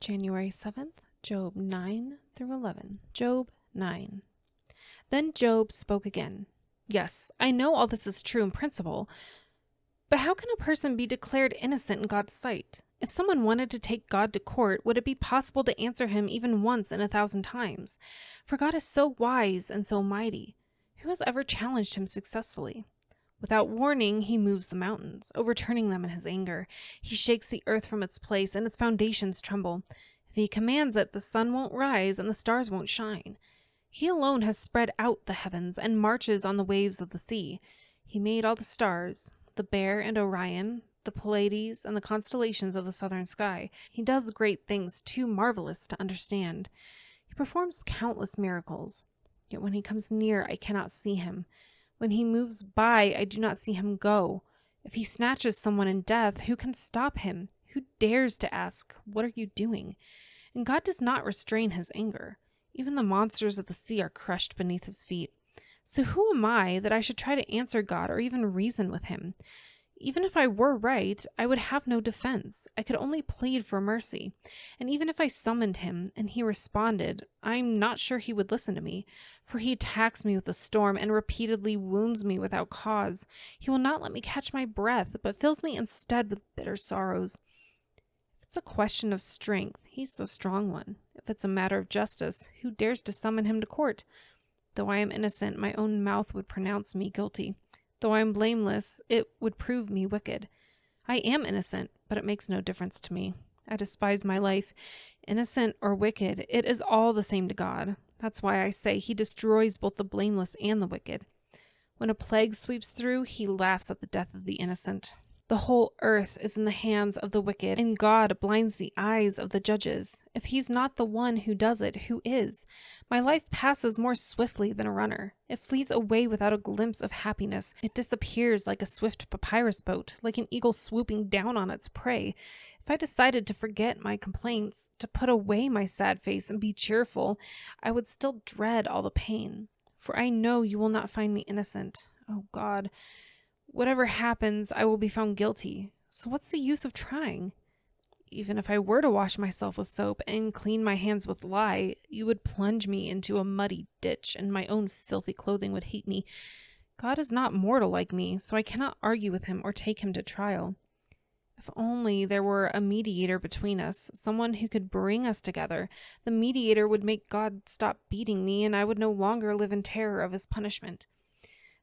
January 7th, Job 9 through 11. Job 9. Then Job spoke again. Yes, I know all this is true in principle, but how can a person be declared innocent in God's sight? If someone wanted to take God to court, would it be possible to answer him even once in 1,000 times? For God is so wise and so mighty. Who has ever challenged him successfully? Without warning, he moves the mountains, overturning them in his anger. He shakes the earth from its place, and its foundations tremble. If he commands it, the sun won't rise, and the stars won't shine. He alone has spread out the heavens, and marches on the waves of the sea. He made all the stars, the Bear and Orion, the Pleiades, and the constellations of the southern sky. He does great things too marvelous to understand. He performs countless miracles. Yet when he comes near, I cannot see him. When he moves by, I do not see him go. If he snatches someone in death, who can stop him? Who dares to ask, "What are you doing?" And God does not restrain his anger. Even the monsters of the sea are crushed beneath his feet. So who am I that I should try to answer God or even reason with him? Even if I were right, I would have no defense. I could only plead for mercy. And even if I summoned him and he responded, I'm not sure he would listen to me, for he attacks me with a storm and repeatedly wounds me without cause. He will not let me catch my breath, but fills me instead with bitter sorrows. If it's a question of strength, he's the strong one. If it's a matter of justice, who dares to summon him to court? Though I am innocent, my own mouth would pronounce me guilty. Though I am blameless, it would prove me wicked. I am innocent, but it makes no difference to me. I despise my life. Innocent or wicked, it is all the same to God. That's why I say he destroys both the blameless and the wicked. When a plague sweeps through, he laughs at the death of the innocent. The whole earth is in the hands of the wicked, and God blinds the eyes of the judges. If he's not the one who does it, who is? My life passes more swiftly than a runner. It flees away without a glimpse of happiness. It disappears like a swift papyrus boat, like an eagle swooping down on its prey. If I decided to forget my complaints, to put away my sad face and be cheerful, I would still dread all the pain. For I know you will not find me innocent. Oh God, whatever happens, I will be found guilty. So what's the use of trying? Even if I were to wash myself with soap and clean my hands with lye, you would plunge me into a muddy ditch, and my own filthy clothing would hate me. God is not mortal like me, so I cannot argue with him or take him to trial. If only there were a mediator between us, someone who could bring us together. The mediator would make God stop beating me, and I would no longer live in terror of his punishment.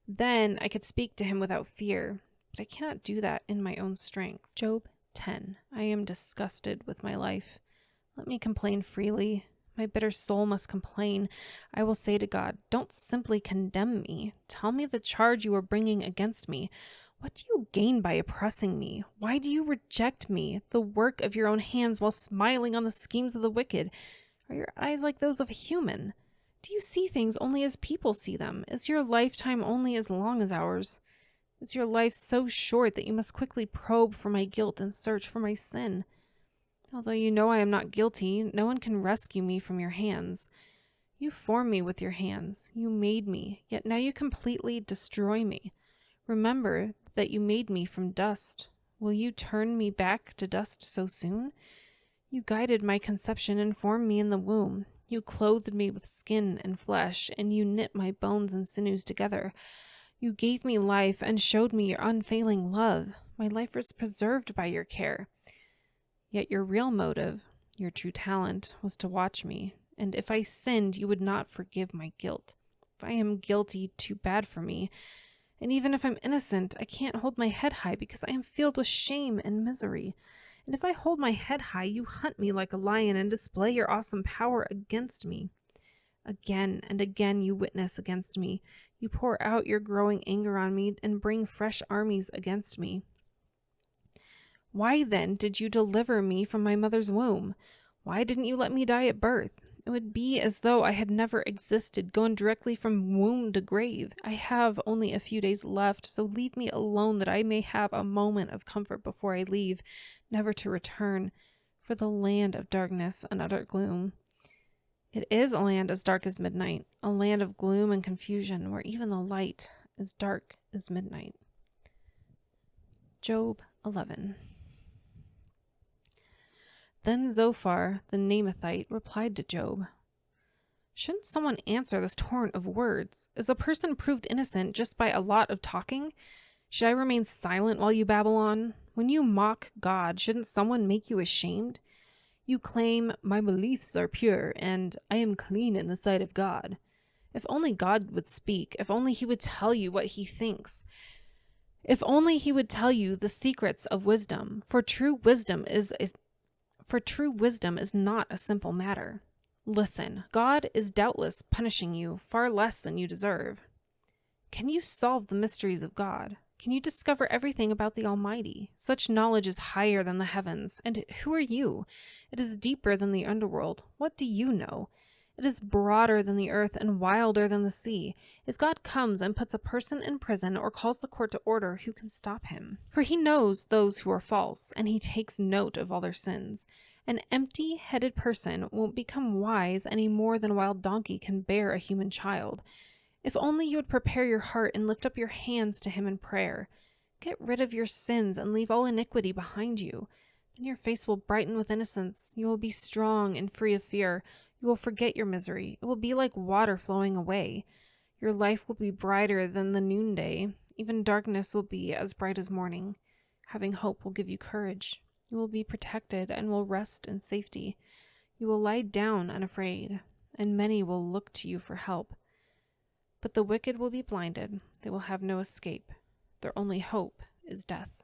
Then I could speak to him without fear, but I cannot do that in my own strength. Job 10. I am disgusted with my life. Let me complain freely. My bitter soul must complain. I will say to God, don't simply condemn me. Tell me the charge you are bringing against me. What do you gain by oppressing me? Why do you reject me, the work of your own hands, while smiling on the schemes of the wicked? Are your eyes like those of a human? Do you see things only as people see them? Is your lifetime only as long as ours? Is your life so short that you must quickly probe for my guilt and search for my sin? Although you know I am not guilty, no one can rescue me from your hands. You formed me with your hands. You made me, yet now you completely destroy me. Remember that you made me from dust. Will you turn me back to dust so soon? You guided my conception and formed me in the womb. You clothed me with skin and flesh, and you knit my bones and sinews together. You gave me life and showed me your unfailing love. My life was preserved by your care. Yet your real motive, your true talent, was to watch me, and if I sinned, you would not forgive my guilt. If I am guilty, too bad for me. And even if I'm innocent, I can't hold my head high because I am filled with shame and misery. And if I hold my head high, you hunt me like a lion and display your awesome power against me. Again and again you witness against me. You pour out your growing anger on me and bring fresh armies against me. Why then did you deliver me from my mother's womb? Why didn't you let me die at birth? It would be as though I had never existed, going directly from womb to grave. I have only a few days left, so leave me alone that I may have a moment of comfort before I leave, never to return, for the land of darkness and utter gloom. It is a land as dark as midnight, a land of gloom and confusion, where even the light is dark as midnight. Job 11. Then Zophar the Naamathite replied to Job, "Shouldn't someone answer this torrent of words? Is a person proved innocent just by a lot of talking? Should I remain silent while you babble on? When you mock God, shouldn't someone make you ashamed? You claim, 'My beliefs are pure, and I am clean in the sight of God.' If only God would speak, if only he would tell you what he thinks, if only he would tell you the secrets of wisdom, for true wisdom is not a simple matter. Listen, God is doubtless punishing you far less than you deserve. Can you solve the mysteries of God? Can you discover everything about the Almighty? Such knowledge is higher than the heavens. And who are you? It is deeper than the underworld. What do you know? It is broader than the earth and wilder than the sea. If God comes and puts a person in prison or calls the court to order, who can stop him? For he knows those who are false, and he takes note of all their sins. An empty-headed person won't become wise any more than a wild donkey can bear a human child. If only you would prepare your heart and lift up your hands to him in prayer. Get rid of your sins and leave all iniquity behind you. Then your face will brighten with innocence. You will be strong and free of fear. You will forget your misery. It will be like water flowing away. Your life will be brighter than the noonday. Even darkness will be as bright as morning. Having hope will give you courage. You will be protected and will rest in safety. You will lie down unafraid, and many will look to you for help. But the wicked will be blinded. They will have no escape. Their only hope is death."